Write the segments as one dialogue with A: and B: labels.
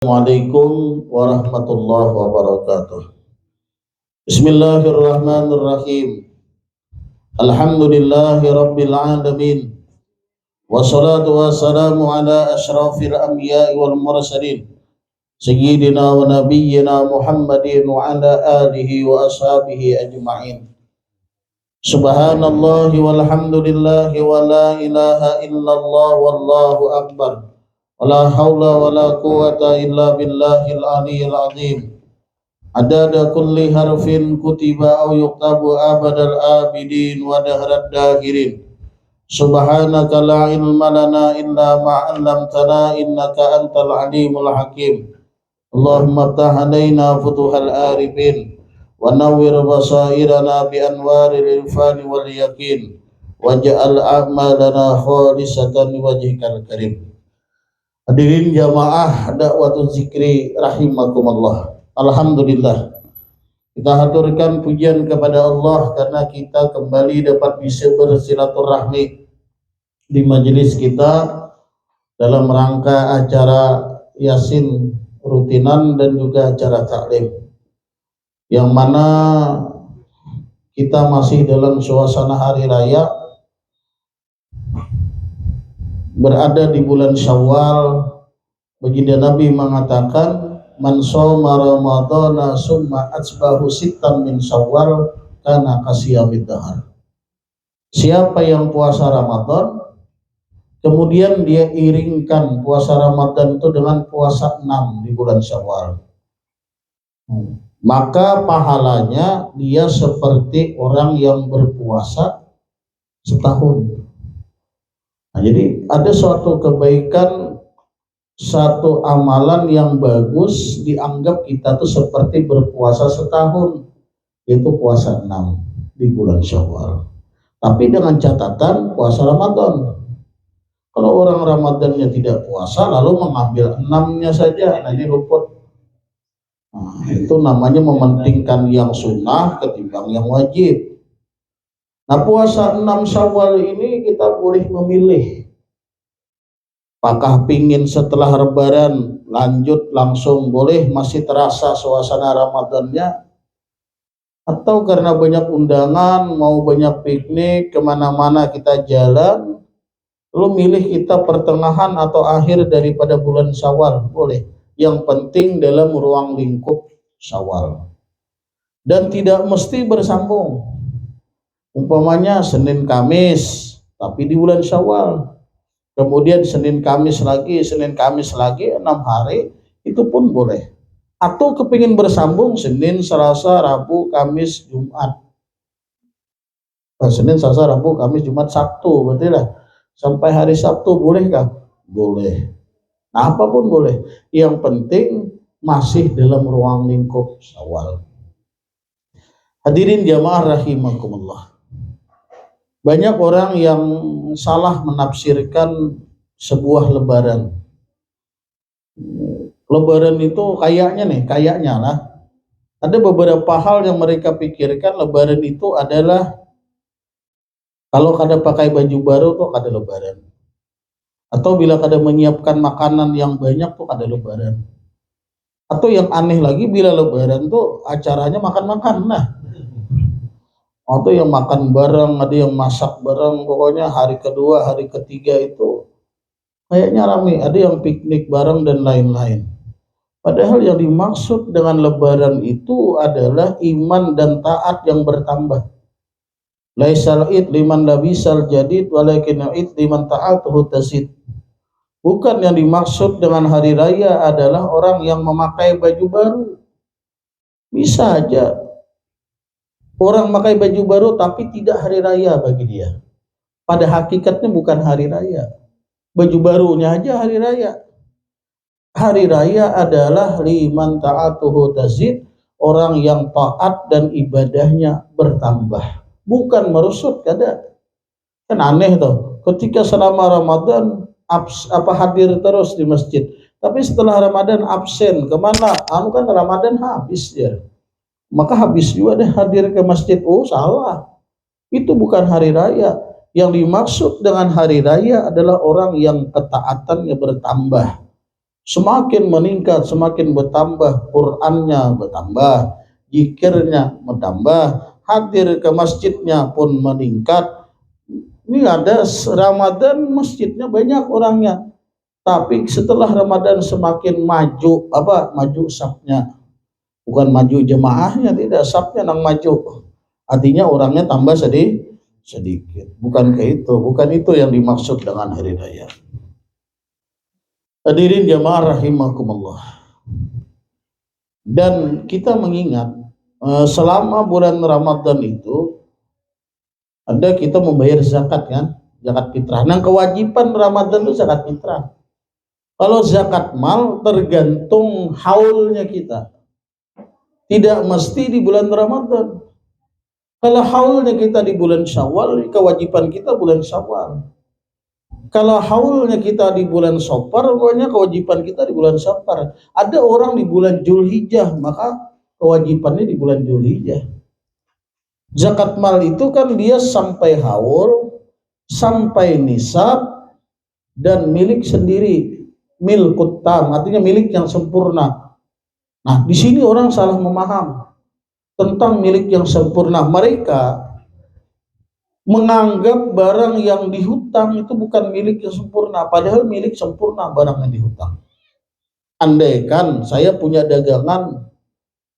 A: Assalamualaikum warahmatullahi wabarakatuh. Bismillahirrahmanirrahim. Alhamdulillahi rabbil alamin. Wassalatu wassalamu ala asyrafil anbiya'i wal mursalin Sayyidina wa nabiyyina Muhammadin wa ala alihi wa ashabihi ajma'in. Subhanallahi walhamdulillahi wa la ilaha illallah wallahu akbar. Wala haula wala quwata illa billahil aliyyil azim. Adada kulli harfin kutiba aw yuktabu abadal abidin wa dahrad dahirin. Subhanaka la ilma lana illa ma 'allamtana innaka antal alimul hakim. Allahumma ftah alaina futuhal arifin wa nawwir basairana bi anwaril irfani wal yaqin waj'al a'malana khalisatan liwajhikal karim. Hadirin jamaah dakwatun zikri rahimakumullah. Alhamdulillah, kita haturkan pujian kepada Allah karena kita kembali dapat bisa bersilaturahmi di majelis kita dalam rangka acara Yasin rutinan dan juga acara taklim, yang mana kita masih dalam suasana hari raya, berada di bulan Syawal. Baginda Nabi mengatakan, man shoma ramadhana summa atsbahu sittan min Syawal kana kasiyamid dahar. Siapa yang puasa Ramadan kemudian dia iringkan puasa Ramadan itu dengan puasa 6 di bulan Syawal, maka pahalanya dia seperti orang yang berpuasa setahun. Nah, jadi ada suatu kebaikan, satu amalan yang bagus dianggap kita tuh seperti berpuasa setahun, yaitu puasa 6 di bulan Syawal. Tapi dengan catatan puasa Ramadan. Kalau orang Ramadannya tidak puasa lalu mengambil 6-nya saja, nah ini luput. Nah, itu namanya mementingkan yang sunnah ketimbang yang wajib. Nah, puasa 6 Syawal ini kita boleh memilih. Apakah pingin setelah Lebaran lanjut langsung boleh, masih terasa suasana Ramadannya, atau karena banyak undangan, mau banyak piknik, kemana-mana kita jalan, lalu milih kita pertengahan atau akhir daripada bulan Syawal, boleh. Yang penting dalam ruang lingkup Syawal. Dan tidak mesti bersambung. Umpamanya Senin Kamis tapi di bulan Syawal, kemudian Senin Kamis lagi 6 hari, itu pun boleh. Atau kepingin bersambung Senin, Selasa, Rabu, Kamis, Jumat. Senin, Selasa, Rabu, Kamis, Jumat, Sabtu, berarti lah sampai hari Sabtu, bolehkah? Boleh. Nah, apapun boleh. Yang penting masih dalam ruang lingkup Syawal. Hadirin jamaah rahimakumullah. Banyak orang yang salah menafsirkan sebuah lebaran. Lebaran itu kayaknya lah. Ada beberapa hal yang mereka pikirkan lebaran itu adalah kalau kada pakai baju baru tuh kada lebaran. Atau bila kada menyiapkan makanan yang banyak tuh kada lebaran. Atau yang aneh lagi, bila lebaran tuh acaranya makan-makan. Nah, atau yang makan bareng, ada yang masak bareng, pokoknya hari kedua, hari ketiga itu kayaknya ramai, ada yang piknik bareng dan lain-lain. Padahal yang dimaksud dengan lebaran itu adalah iman dan taat yang bertambah. Laisal id liman labisal jadid walakin id liman ta'atuhu tazid. Bukan yang dimaksud dengan hari raya adalah orang yang memakai baju baru. Bisa aja orang memakai baju baru tapi tidak hari raya bagi dia. Pada hakikatnya bukan hari raya. Baju barunya aja hari raya. Hari raya adalah liman ta'atuhu tazid, orang yang taat dan ibadahnya bertambah, bukan merusut. Kada. Kan aneh tuh, ketika selama Ramadan hadir terus di masjid, tapi setelah Ramadan absen kemana? Kan Ramadan habis ya. Maka habis juga deh hadir ke masjid. Oh, salah. Itu bukan hari raya. Yang dimaksud dengan hari raya adalah orang yang ketaatannya bertambah. semakin meningkat, semakin bertambah, Qur'annya bertambah, zikirnya bertambah, hadir ke masjidnya pun meningkat. Ini ada Ramadan masjidnya banyak orangnya, tapi setelah Ramadan semakin maju, maju safnya, bukan maju jemaahnya, tidak, safnya nang maju, artinya orangnya tambah sedikit. Bukan itu yang dimaksud dengan hari raya. Hadirin jamaah rahimakumullah. Dan kita mengingat selama bulan Ramadan itu ada kita membayar zakat kan, zakat fitrah. Nah, kewajiban Ramadan itu zakat fitrah. Kalau zakat mal tergantung haulnya kita, tidak mesti di bulan Ramadan. Kalau haulnya kita di bulan Syawal, kewajiban kita bulan Syawal. Kalau haulnya kita di bulan Safar, pokoknya kewajiban kita di bulan Safar. Ada orang di bulan Dzulhijjah, maka kewajibannya di bulan Dzulhijjah. Zakat mal itu kan dia sampai haul, sampai nisab, dan milik sendiri, milkut tam, artinya milik yang sempurna. Nah, di sini orang salah memaham tentang milik yang sempurna. Mereka menganggap barang yang dihutang itu bukan milik yang sempurna, padahal milik sempurna barang yang dihutang. Andaikan saya punya dagangan,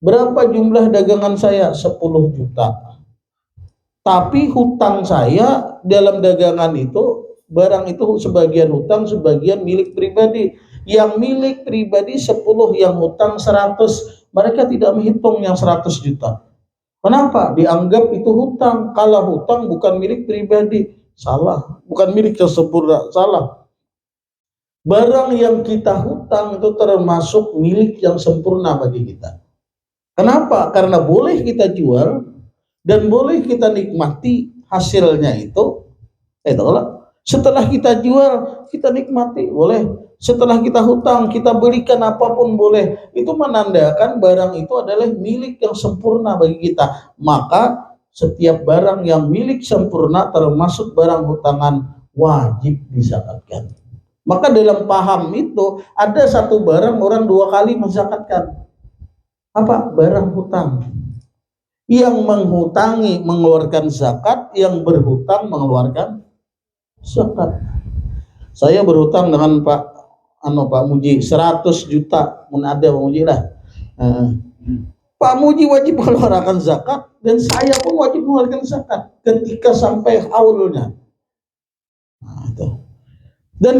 A: berapa jumlah dagangan saya? 10 juta. Tapi hutang saya dalam dagangan itu, barang itu sebagian hutang, sebagian milik pribadi. Yang milik pribadi 10, yang hutang 100. Mereka tidak menghitung yang 100 juta. Kenapa? Dianggap itu hutang. Kalau hutang bukan milik pribadi, salah. Bukan milik yang sempurna, salah. Barang yang kita hutang itu termasuk milik yang sempurna bagi kita. Kenapa? Karena boleh kita jual dan boleh kita nikmati hasilnya itu. Setelah kita jual, kita nikmati, boleh. Setelah kita hutang, kita belikan apapun boleh. Itu menandakan barang itu adalah milik yang sempurna bagi kita. Maka setiap barang yang milik sempurna termasuk barang hutangan wajib dizakatkan. Maka dalam paham itu ada satu barang orang 2 kali menzakatkan. Apa? Barang hutang. Yang menghutangi mengeluarkan zakat, yang berhutang mengeluarkan zakat. Saya berhutang dengan Pak Muji 100 juta, mun ada Pak Muji lah. Pak Muji wajib mengeluarkan zakat dan saya pun wajib mengeluarkan zakat ketika sampai haulnya. Nah, itu. Dan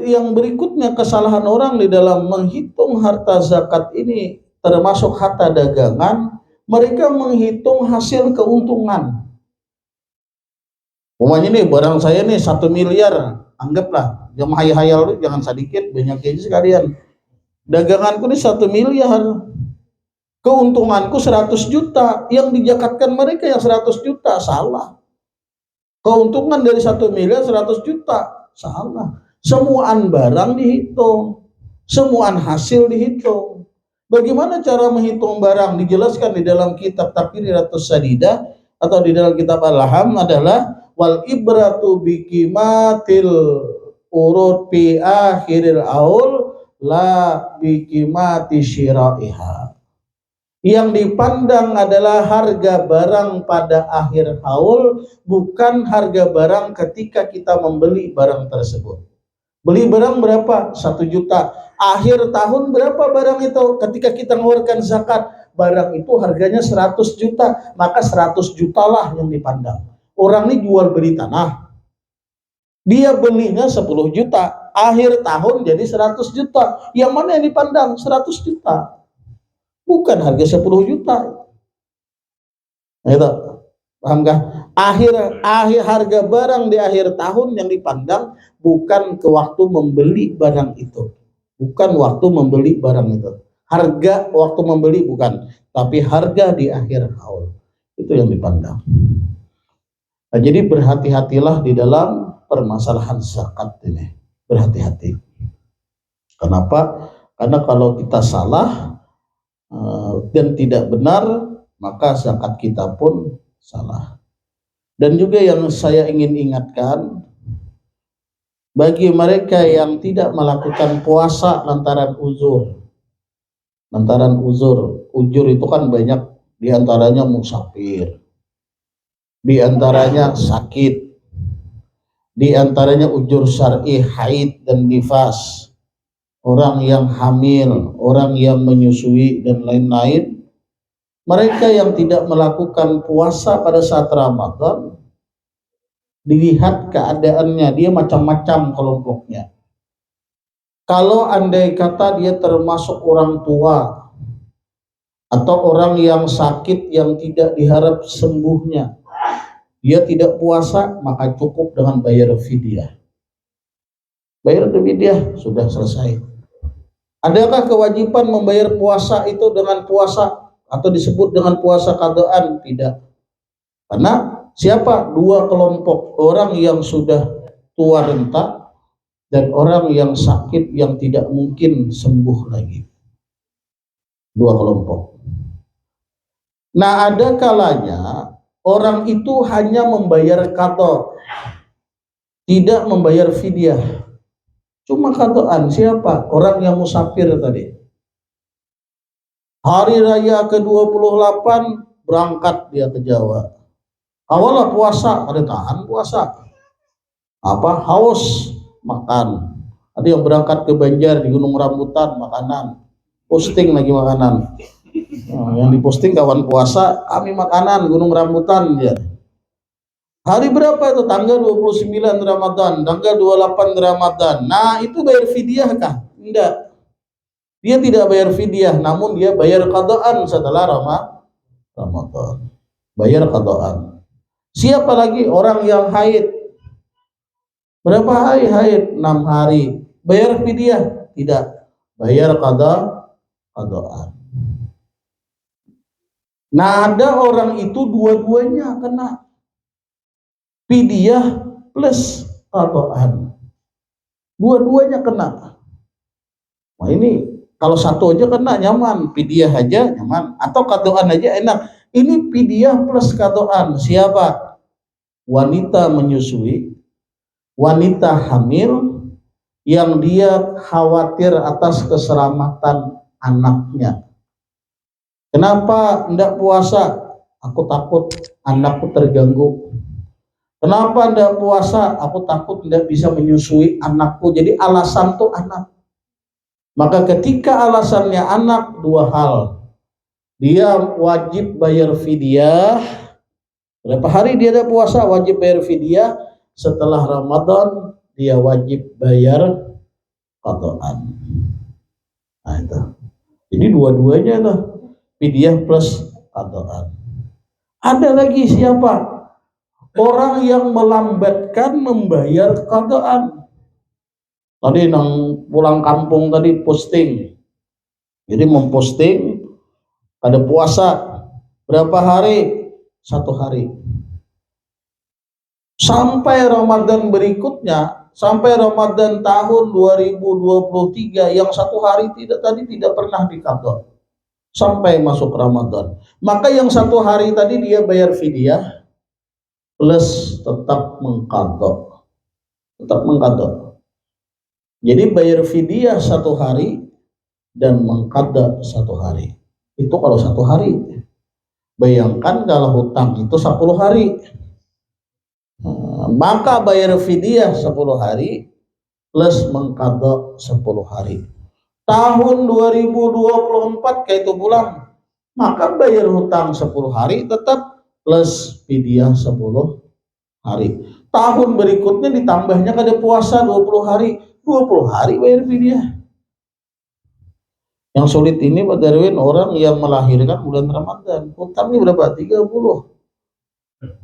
A: yang berikutnya, kesalahan orang di dalam menghitung harta zakat ini termasuk harta dagangan, mereka menghitung hasil keuntungan. Pokoknya nih barang saya nih 1 miliar, anggaplah, yang hayal-hayal itu jangan sedikit, banyak aja sekalian. Daganganku nih 1 miliar, keuntunganku 100 juta, yang dizakatkan mereka yang 100 juta, salah. Keuntungan dari 1 miliar 100 juta, salah. Semuaan barang dihitung, semuaan hasil dihitung. Bagaimana cara menghitung barang? Dijelaskan di dalam kitab Taqriratus Sadidah atau di dalam kitab Al-Ham adalah wal ibratu biqimatil urut fi akhiril aul la biqimati syira'iha. Yang dipandang adalah harga barang pada akhir haul, bukan harga barang ketika kita membeli barang tersebut. Beli barang berapa? 1 juta. Akhir tahun berapa barang itu? Ketika kita mengeluarkan zakat, barang itu harganya 100 juta. Maka 100 juta lah yang dipandang. Orang ini jual beli tanah. Dia belinya 10 juta. Akhir tahun jadi 100 juta. Yang mana yang dipandang? 100 juta. Bukan harga 10 juta. Itu. Pahamkah? Akhir harga barang di akhir tahun yang dipandang bukan ke waktu membeli barang itu. Bukan waktu membeli barang itu. Harga waktu membeli bukan, tapi harga di akhir haul. Itu yang dipandang. Nah, jadi berhati-hatilah di dalam permasalahan zakat ini. Berhati-hati. Kenapa? Karena kalau kita salah dan tidak benar, maka zakat kita pun salah. Dan juga yang saya ingin ingatkan, bagi mereka yang tidak melakukan puasa lantaran uzur. Lantaran uzur itu kan banyak, diantaranya musafir, diantaranya sakit, diantaranya ujur syar'i haid dan nifas, orang yang hamil, orang yang menyusui dan lain-lain. Mereka yang tidak melakukan puasa pada saat Ramadan, dilihat keadaannya, dia macam-macam kelompoknya. Kalau andai kata dia termasuk orang tua atau orang yang sakit yang tidak diharap sembuhnya, dia tidak puasa, maka cukup dengan bayar fidyah. Bayar fidyah, sudah selesai. Adakah kewajiban membayar puasa itu dengan puasa atau disebut dengan puasa qadaan? Tidak. Karena siapa? Dua kelompok, orang yang sudah tua renta dan orang yang sakit yang tidak mungkin sembuh lagi. Dua kelompok. Nah, ada kalanya orang itu hanya membayar qadha, tidak membayar fidyah. Cuma qadhaan. Siapa? Orang yang musafir tadi. Hari raya ke-28 berangkat dia ke Jawa. Awalah puasa, ada tahan puasa. Apa? Haus, makan. Ada yang berangkat ke Banjar di Gunung Rambutan, makanan. Posting lagi makanan. Nah, yang diposting kawan puasa, kami makanan Gunung Rambutan ya. Hari berapa itu? Tanggal 29 Ramadan, tanggal 28 Ramadan. Nah, itu bayar fidyah kah? Tidak. Dia tidak bayar fidyah, namun dia bayar qadhaan setelah Ramadan. Bayar qadhaan. Siapa lagi? Orang yang haid. Berapa hari haid? 6 hari. Bayar fidyah? Tidak. Bayar qadhaan. Nah, ada orang itu dua-duanya kena fidyah plus qadhaan. Dua-duanya kena. Nah, ini kalau satu aja kena nyaman, fidyah aja nyaman, atau qadhaan aja enak. Ini fidyah plus qadhaan. Siapa? Wanita menyusui, wanita hamil yang dia khawatir atas keselamatan anaknya. Kenapa hendak puasa? Aku takut anakku terganggu. Kenapa hendak puasa? Aku takut tidak bisa menyusui anakku. Jadi alasan tuh anak. Maka ketika alasannya anak, dua hal. Dia wajib bayar fidyah. Berapa hari dia ada puasa? Wajib bayar fidyah. Setelah Ramadan, dia wajib bayar qadhaan. Nah itu. Jadi dua-duanya tuh. Fidyah plus qadhaan. Ada lagi siapa? Orang yang melambatkan membayar qadhaan. Tadi nang pulang kampung tadi posting. Jadi memposting ada puasa berapa hari? 1 hari. Sampai Ramadan berikutnya, sampai Ramadan tahun 2023 yang 1 hari tidak pernah diqadha. Sampai masuk Ramadan. Maka yang 1 hari tadi dia bayar fidyah plus tetap mengqadha. Tetap mengqadha. Jadi bayar fidyah 1 hari dan mengqadha 1 hari. Itu kalau 1 hari. Bayangkan kalau hutang itu 10 hari. Maka bayar fidyah 10 hari plus mengqadha 10 hari. Tahun 2024 kayak itu bulan, maka bayar hutang 10 hari tetap plus fidyah 10 hari. Tahun berikutnya ditambahnya kada puasa 20 hari, 20 hari bayar fidyah. Yang sulit ini Pak Darwin, orang yang melahirkan bulan Ramadan, hutangnya berapa? 30.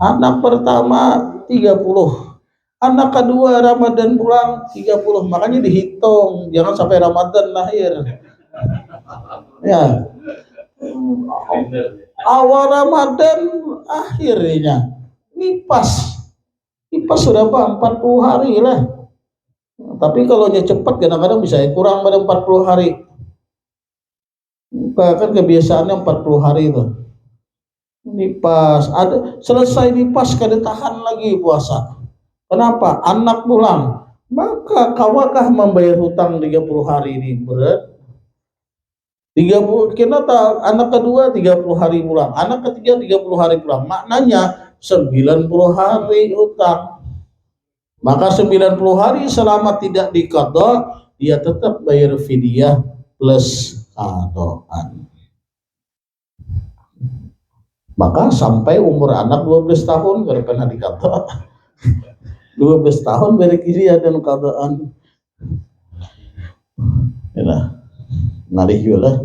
A: Anak pertama 30. Anak kedua Ramadan pulang 30. Makanya dihitung, jangan sampai Ramadan lahir. Ya. Awal Ramadan akhirnya nipas sudah apa? 40 hari lah. Tapi kalau cepat kadang-kadang bisa kurang pada 40 hari. Bahkan kebiasaannya 40 hari itu. Nipas, ada selesai nipas kada tahan lagi puasa. Kenapa? Anak pulang. Maka kawakah membayar hutang 30 hari ini berat? 30, kita tahu anak kedua 30 hari pulang, anak ketiga 30 hari pulang. Maknanya 90 hari hutang. Maka 90 hari selama tidak diqadha, dia tetap bayar fidyah plus qadhaan. Maka sampai umur anak 12 tahun gak pernah diqadha. 12 tahun bayar fidyah dan qadhaan. Yalah. Ngalih lah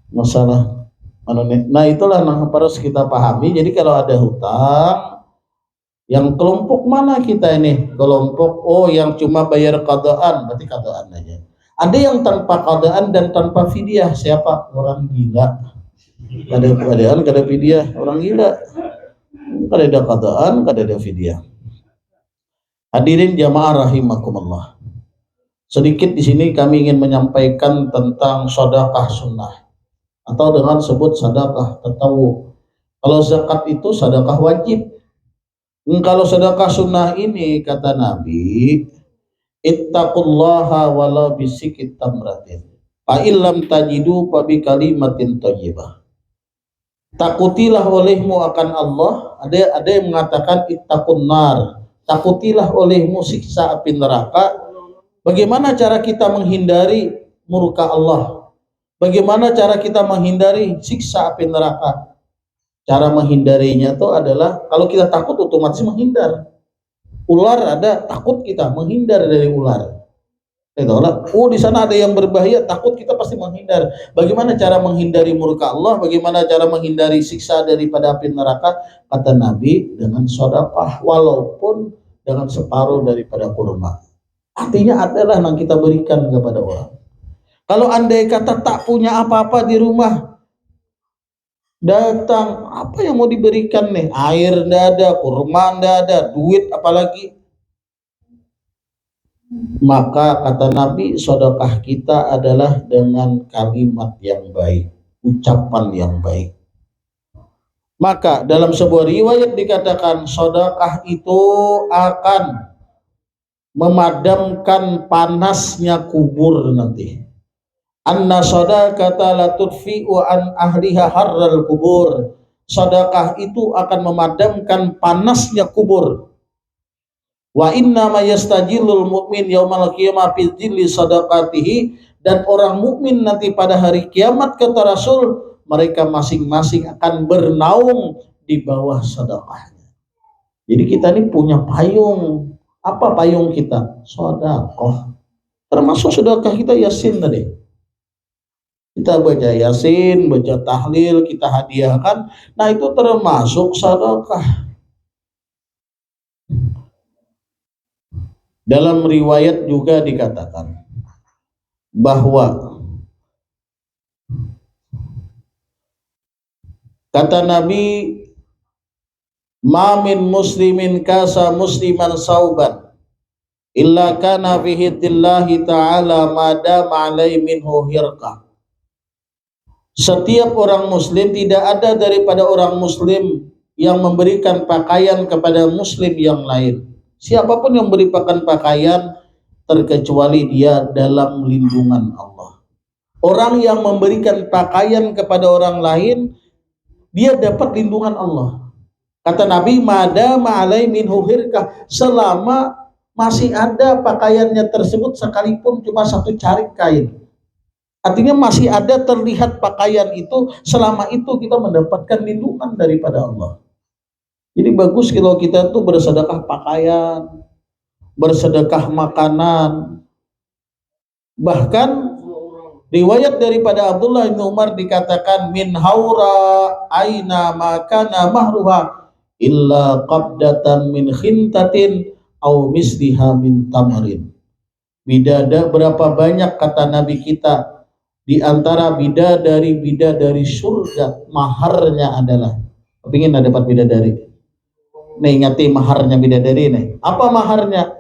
A: masalah. Nah itulah yang harus kita pahami. Jadi kalau ada hutang, yang kelompok mana kita ini? Kelompok yang cuma bayar qadhaan, berarti qadhaan aja. Ada yang tanpa qadhaan dan tanpa fidyah. Siapa? Orang gila. Kada qadhaan, kada fidyah, orang gila. Kada ada qadhaan, kada ada fidyah. Hadirin jamaah rahimakumullah. Sedikit di sini kami ingin menyampaikan tentang sedekah sunnah atau dengan sebut sedekah tatawu. Kalau zakat itu sedekah wajib. Kalau sedekah sunnah ini kata Nabi, ittaqullaha walau bisikit tamratin. Fa illam tajidu fa bi kalimatin thayyibah. Takutilah olehmu akan Allah. Ada yang mengatakan ittaqun nar. Takutilah olehmu siksa api neraka. Bagaimana cara kita menghindari murka Allah? Bagaimana cara kita menghindari siksa api neraka? Cara menghindarinya itu adalah kalau kita takut otomatis menghindar. Ular ada, takut kita menghindar dari ular. Di sana ada yang berbahaya, takut kita pasti menghindar. Bagaimana cara menghindari murka Allah? Bagaimana cara menghindari siksa daripada api neraka? Kata Nabi, dengan sedekah walaupun dengan separuh daripada kurma. Artinya adalah yang kita berikan kepada orang. Kalau andai kata tak punya apa-apa di rumah, datang, apa yang mau diberikan nih? Air ndak ada, kurma ndak ada, duit apalagi. Maka kata Nabi, sedekah kita adalah dengan kalimat yang baik, ucapan yang baik. Maka dalam sebuah riwayat dikatakan sedekah itu akan memadamkan panasnya kubur nanti. Anna sadaqata la tudfi'u an ahliha harral kubur. Sedekah itu akan memadamkan panasnya kubur. Wa inna ma yastajilul mu'min yaumal qiyamah fi dhilli sadaqatihi, dan orang mukmin nanti pada hari kiamat kata Rasul, mereka masing-masing akan bernaung di bawah sedekahnya. Jadi kita ini punya payung. Apa payung kita? Sedekah. Termasuk sedekah kita Yasin tadi. Kita baca Yasin, baca tahlil, kita hadiahkan. Nah itu termasuk sedekah. Dalam riwayat juga dikatakan bahwa kata Nabi, ma min muslimin kasa musliman sauban illa kana fihi tillahi ta'ala madama alai minhu hirqah. Setiap orang muslim, tidak ada daripada orang muslim yang memberikan pakaian kepada muslim yang lain. Siapapun yang berikan pakaian terkecuali dia dalam lindungan Allah. Orang yang memberikan pakaian kepada orang lain, dia dapat lindungan Allah. Kata Nabi, madama alai minhu hirqah, selama masih ada pakaiannya tersebut sekalipun cuma satu carik kain. Artinya masih ada terlihat pakaian itu, selama itu kita mendapatkan lindungan daripada Allah. Jadi bagus kalau kita tuh bersedekah pakaian, bersedekah makanan. Bahkan riwayat daripada Abdullah bin Umar dikatakan, min haura aina makana mahruha illa qabdatan min khintatin au misliha min tamarin. Berapa banyak kata Nabi kita, di antara bidadari surga maharnya adalah, kepingin dapat bidadari nih, ingati maharnya bidadari nih. Apa maharnya?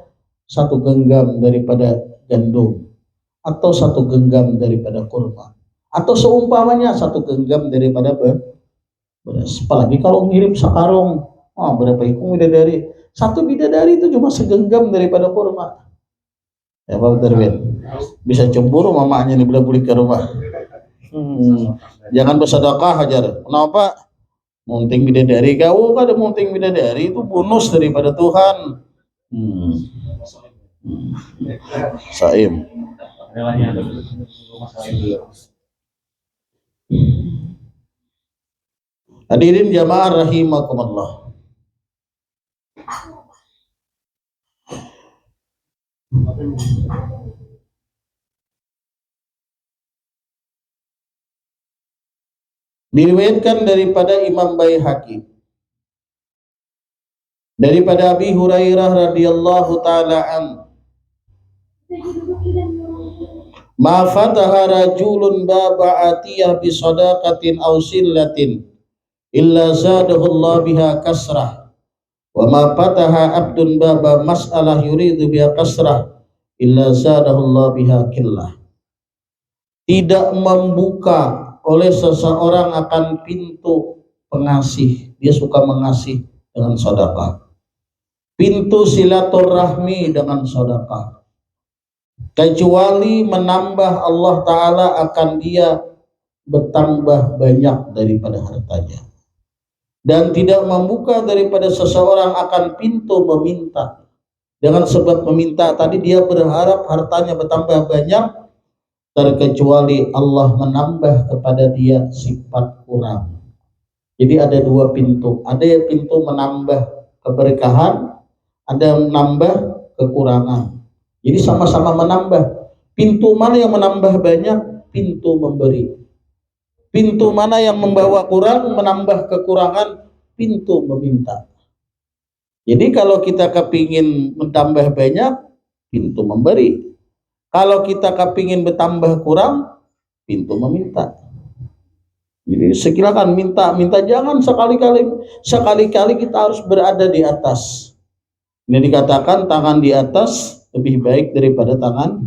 A: Satu genggam daripada gandum, atau satu genggam daripada kurma, atau seumpamanya satu genggam daripada beras. Apalagi kalau ngirim sekarung, berapa ikung bidadari? Satu bidadari itu cuma segenggam daripada kurma. Ya Pak Darwin, bisa cemburu mamanya nih bila beli ke rumah. Jangan bersedekah aja. Kenapa? Munting bidadari kau kan ada munting bidadari itu bonus daripada Tuhan. Saim. Hadirin jamaah rahimakumullah. Diriwayatkan daripada Imam Baihaqi daripada Abi Hurairah radhiyallahu taala an, ma fataha rajulun baba atiyah bi sadaqatin aw sillatin illa zadahu Allah biha kasrah wa ma fataha abdun baba mas'alah yuridu biha kasrah illa zadahu Allah biha killah. Tidak membuka oleh seseorang akan pintu pengasih, dia suka mengasih dengan sedekah, pintu silaturahmi dengan sedekah, kecuali menambah Allah Ta'ala akan dia bertambah banyak daripada hartanya, dan tidak membuka daripada seseorang akan pintu meminta. Dengan sebab meminta tadi dia berharap hartanya bertambah banyak, terkecuali Allah menambah kepada dia sifat kurang. Jadi ada dua pintu, ada yang pintu menambah keberkahan, ada yang menambah kekurangan. Jadi sama-sama menambah. Pintu mana yang menambah banyak? Pintu memberi. Pintu mana yang membawa kurang, menambah kekurangan? Pintu meminta. Jadi kalau kita kepingin menambah banyak, pintu memberi. Kalau kita kepingin bertambah kurang, pintu meminta. Jadi silakan minta, jangan sekali-kali kita harus berada di atas. Ini dikatakan tangan di atas lebih baik daripada tangan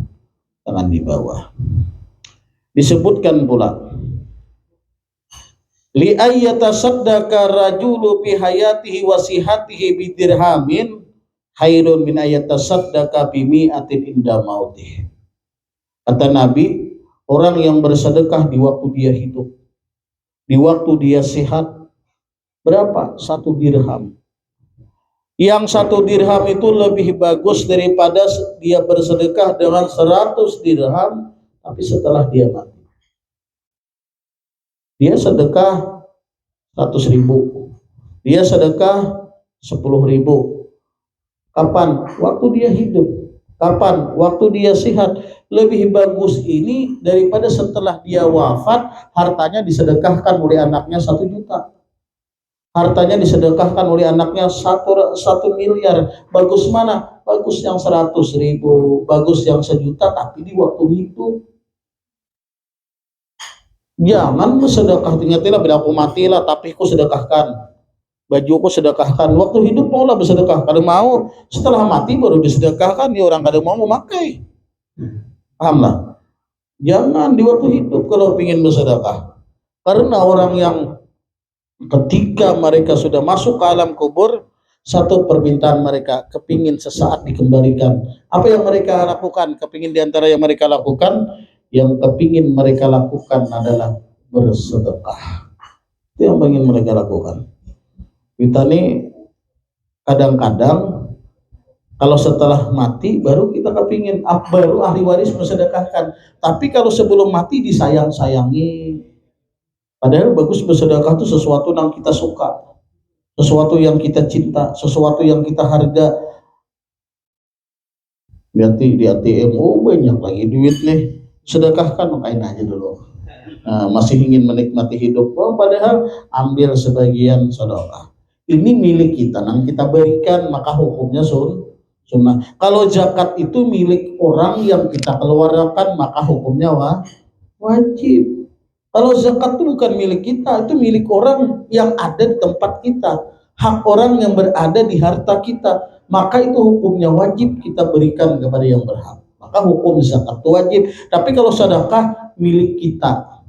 A: di bawah. Disebutkan pula, li ayyatasaddaqa rajulu bi hayatihi wa sihhatihi bi dirhamin khairun min ayyatasaddaqa bi mi'atin inda mautih. Kata Nabi, orang yang bersedekah di waktu dia hidup, di waktu dia sehat, berapa? 1 dirham. Yang 1 dirham itu lebih bagus daripada dia bersedekah dengan 100 dirham, tapi setelah dia mati. Dia sedekah 100 ribu, dia sedekah 10 ribu. Kapan? Waktu dia hidup. Kapan? Waktu dia sehat. Lebih bagus ini daripada setelah dia wafat, hartanya disedekahkan oleh anaknya 1 juta. Hartanya disedekahkan oleh anaknya 1 miliar. Bagus mana? Bagus yang 100 ribu, bagus yang 1 juta, tapi di waktu hidup. Jangan bersedekah, ingatlah bila aku matilah, tapi aku sedekahkan. Bajuku sedekahkan. Waktu hidup maulah bersedekah. Kalau mau setelah mati baru disedekahkan. Ya orang kada mau memakai. Paham lah? Jangan di waktu hidup kalau ingin bersedekah. Karena orang yang ketika mereka sudah masuk ke alam kubur, satu permintaan mereka kepingin sesaat dikembalikan. Apa yang mereka lakukan? Kepingin diantara yang mereka lakukan, yang kepingin mereka lakukan adalah bersedekah. Itu yang ingin mereka lakukan. Kita nih kadang-kadang kalau setelah mati baru kita kepingin, baru ahli waris bersedekahkan. Tapi kalau sebelum mati disayang-sayangi. Padahal bagus bersedekah itu sesuatu yang kita suka, sesuatu yang kita cinta, sesuatu yang kita harga. Lihat di ATM, oh banyak lagi duit nih, sedekahkan, makain aja dulu. Nah, masih ingin menikmati hidup, oh padahal ambil sebagian sedekah. Ini milik kita, yang kita berikan, maka hukumnya sunnah. Kalau zakat itu milik orang yang kita keluarkan, maka hukumnya wajib. Kalau zakat itu bukan milik kita, itu milik orang yang ada di tempat kita, hak orang yang berada di harta kita, maka itu hukumnya wajib kita berikan kepada yang berhak. Maka hukum zakat itu wajib. Tapi kalau sedekah milik kita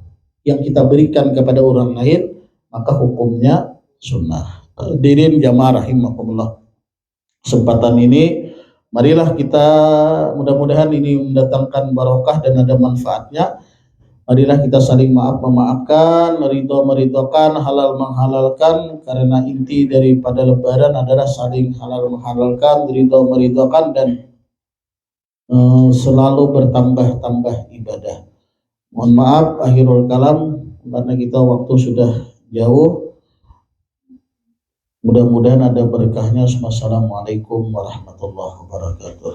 A: yang kita berikan kepada orang lain, maka hukumnya sunnah. Hadirin jamaah rahimakumullah. Kesempatan ini Marilah kita, mudah-mudahan ini mendatangkan barokah dan ada manfaatnya. Marilah kita saling maaf memaafkan, ridho meridhokan, halal menghalalkan, karena inti daripada lebaran adalah saling halal menghalalkan, ridho meridhokan, dan selalu bertambah-tambah ibadah. Mohon maaf akhirul kalam karena kita waktu sudah jauh. Mudah-mudahan ada berkahnya. Wassalamualaikum warahmatullahi wabarakatuh.